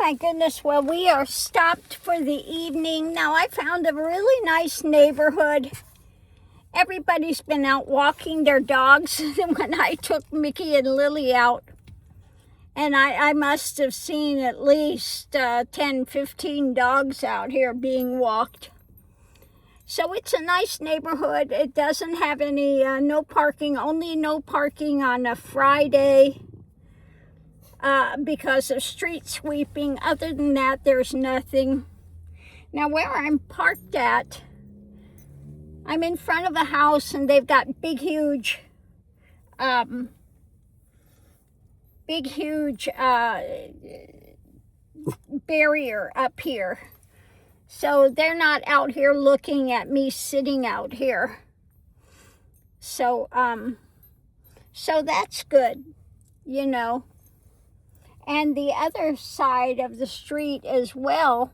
my goodness, well, we are stopped for the evening. Now, I found a really nice neighborhood. Everybody's been out walking their dogs when I took Mickey and Lily out. And I must have seen at least 10, 15 dogs out here being walked. So it's a nice neighborhood. It doesn't have any, no parking, only no parking on a Friday. Because of street sweeping. Other than that, there's nothing. Now, where I'm parked at, I'm in front of a house and they've got big, huge barrier up here. So they're not out here looking at me sitting out here. So, so that's good, you know. And the other side of the street as well,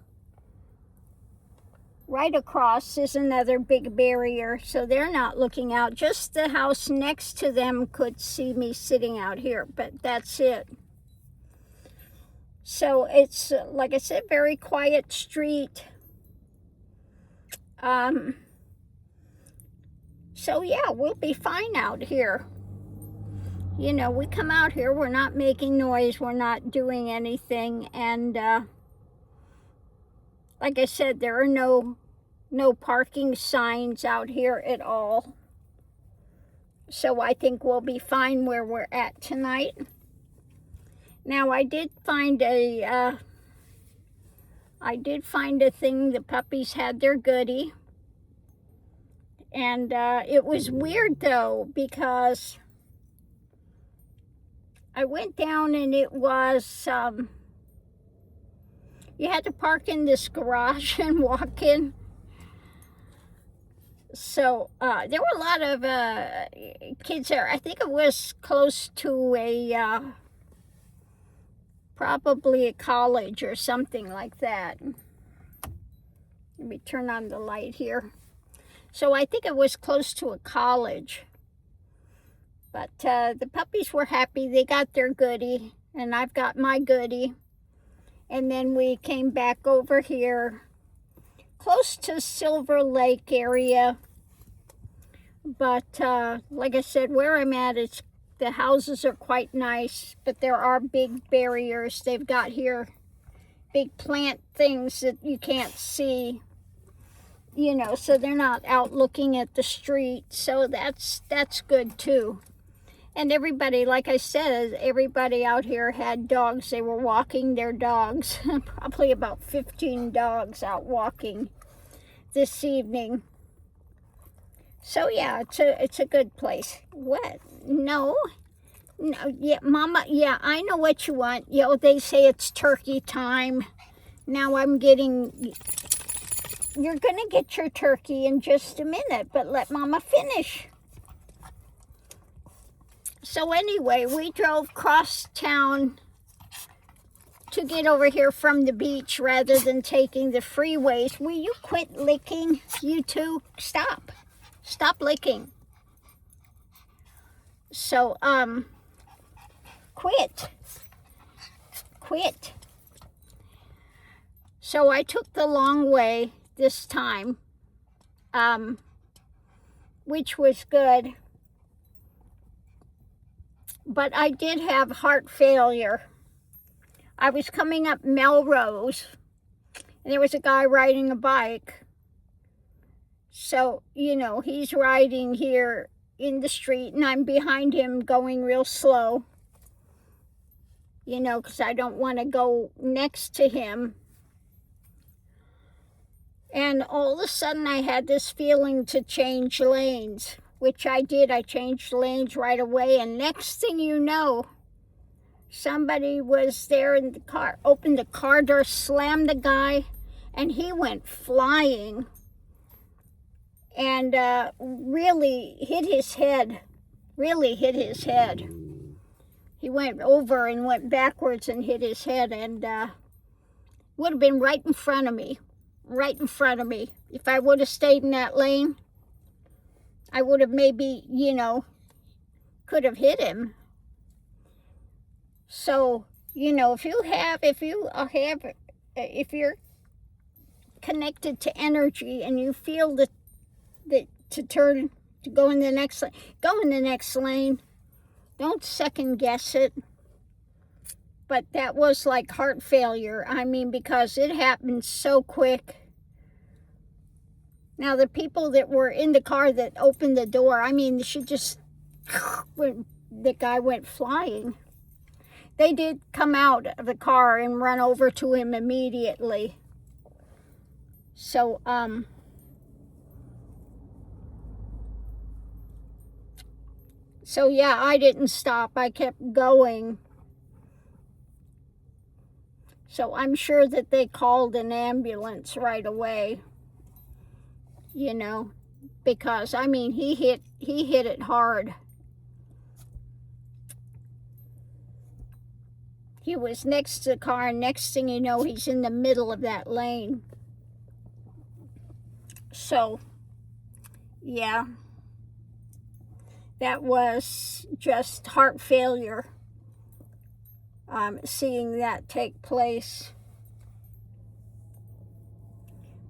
right across, is another big barrier. So they're not looking out. Just the house next to them could see me sitting out here, but that's it. So it's, like I said, very quiet street. So yeah, we'll be fine out here. You know, we come out here, we're not making noise, we're not doing anything, and like I said, there are no parking signs out here at all. So I think we'll be fine where we're at tonight. Now, I did find a thing. The puppies had their goodie, and it was weird though, because I went down and it was, you had to park in this garage and walk in. So there were a lot of kids there. I think it was close to a, probably a college or something like that. Let me turn on the light here. So I think it was close to a college. But the puppies were happy. They got their goodie, and I've got my goodie. And then we came back over here, close to Silver Lake area. But like I said, where I'm at, the houses are quite nice, but there are big barriers they've got here. Big plant things that you can't see. You know, so they're not out looking at the street. So that's good too. And everybody, like I said, everybody out here had dogs. They were walking their dogs. Probably about 15 dogs out walking this evening. So yeah, it's a good place. What? No, yeah, Mama, yeah, I know what you want. You know, they say it's turkey time. Now you're gonna get your turkey in just a minute, but let Mama finish. So anyway, we drove cross town to get over here from the beach rather than taking the freeways. Will you quit licking, you two? Stop. Stop licking. So, quit. So I took the long way this time, which was good. But I did have heart failure. I was coming up Melrose, and there was a guy riding a bike. So, you know, he's riding here in the street, and I'm behind him going real slow. You know, because I don't want to go next to him. And all of a sudden, I had this feeling to change lanes, which I did. I changed lanes right away, and next thing you know, somebody was there in the car, opened the car door, slammed the guy, and he went flying and really hit his head. He went over and went backwards and hit his head, and would have been right in front of me. If I would have stayed in that lane, I would have maybe, you know, could have hit him. So you know, if you're connected to energy and you feel that to go in the next lane, go in the next lane. Don't second guess it. But that was like heart failure. I mean, because it happened so quick. Now, the people that were in the car that opened the door, I mean, she just, the guy went flying. They did come out of the car and run over to him immediately. So, yeah, I didn't stop. I kept going. So I'm sure that they called an ambulance right away. You know, because I mean, he hit it hard. He was next to the car, and next thing you know, he's in the middle of that lane. So, yeah, that was just heart failure, seeing that take place.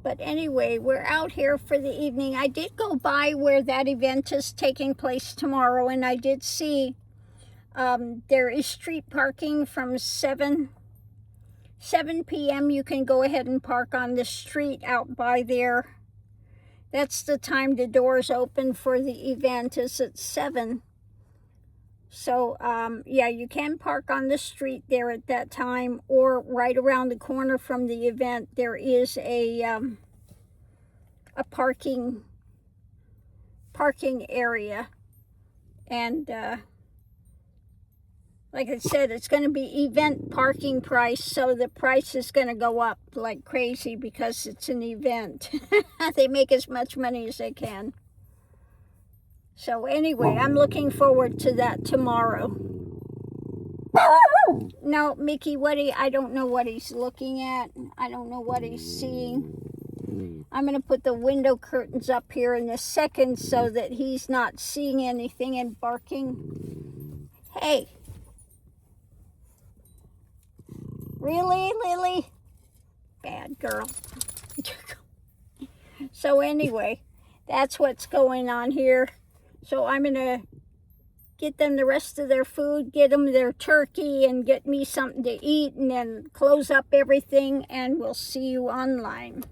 But anyway, we're out here for the evening. I did go by where that event is taking place tomorrow, and I did see there is street parking from 7 p.m. You can go ahead and park on the street out by there. That's the time the doors open for the event, is at 7. So, yeah, you can park on the street there at that time, or right around the corner from the event, there is a parking area. And, like I said, it's going to be event parking price, so the price is going to go up like crazy because it's an event. They make as much money as they can. So anyway, I'm looking forward to that tomorrow. No, Mickey, I don't know what he's looking at. I don't know what he's seeing. I'm going to put the window curtains up here in a second so that he's not seeing anything and barking. Hey. Really, Lily? Bad girl. So anyway, that's what's going on here. So I'm going to get them the rest of their food, get them their turkey, and get me something to eat, and then close up everything, and we'll see you online.